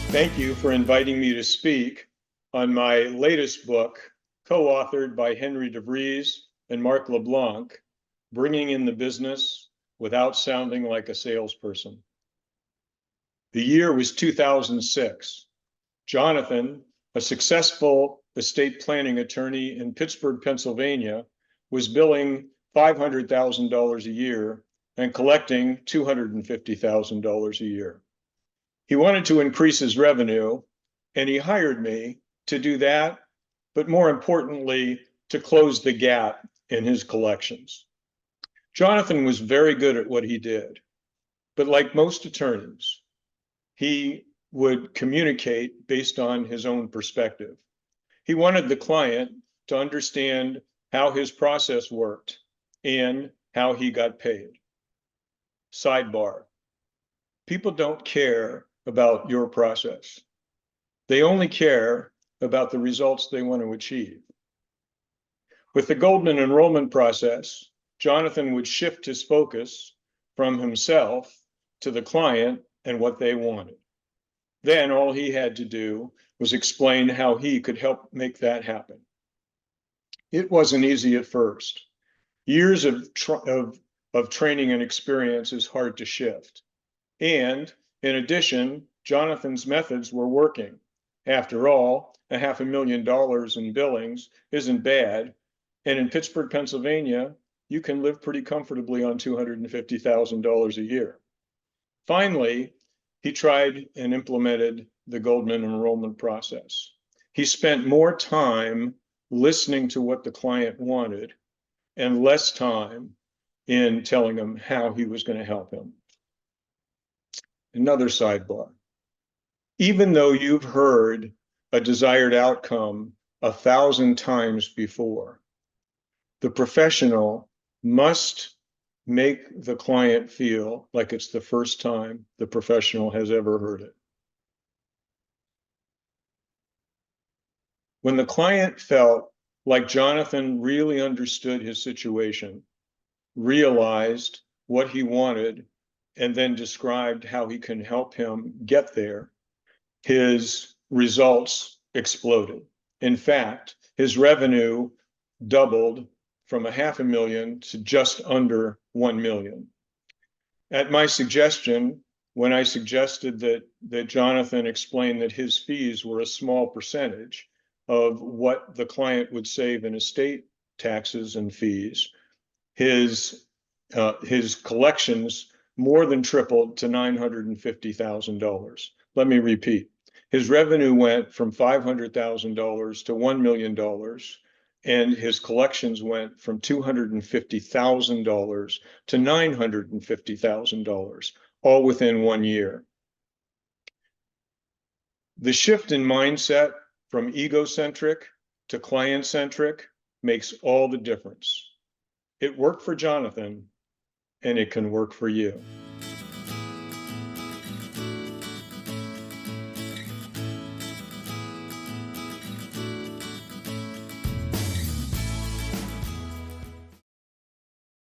Thank you for inviting me to speak on my latest book, co-authored by Henry DeVries and Mark LeBlanc, Bringing in the Business Without Sounding Like a Salesperson. The year was 2006. Jonathan, a successful estate planning attorney in Pittsburgh, Pennsylvania, was billing $500,000 a year and collecting $250,000 a year. He wanted to increase his revenue, and he hired me to do that, but more importantly, to close the gap in his collections. Jonathan was very good at what he did, but like most attorneys, he would communicate based on his own perspective. He wanted the client to understand how his process worked and how he got paid. Sidebar: people don't care about your process. They only care about the results they want to achieve. With the Goldman enrollment process, Jonathan would shift his focus from himself to the client and what they wanted. Then all he had to do was explain how he could help make that happen. It wasn't easy at first. Years of training and experience is hard to shift. And in addition, Jonathan's methods were working. After all, $500,000 in billings isn't bad. And in Pittsburgh, Pennsylvania, you can live pretty comfortably on $250,000 a year. Finally, he tried and implemented the Goldman enrollment process. He spent more time listening to what the client wanted and less time in telling him how he was going to help him. Another sidebar: even though you've heard a desired outcome 1,000 times before, the professional must make the client feel like it's the first time the professional has ever heard it. When the client felt like Jonathan really understood his situation, realized what he wanted, and then described how he can help him get there, his results exploded. In fact, his revenue doubled from $500,000 to just under 1 million. At my suggestion, when I suggested that Jonathan explained that his fees were a small percentage of what the client would save in estate taxes and fees, his collections more than tripled to $950,000. Let me repeat. His revenue went from $500,000 to $1 million, and his collections went from $250,000 to $950,000, all within 1 year. The shift in mindset from egocentric to client-centric makes all the difference. It worked for Jonathan, and it can work for you.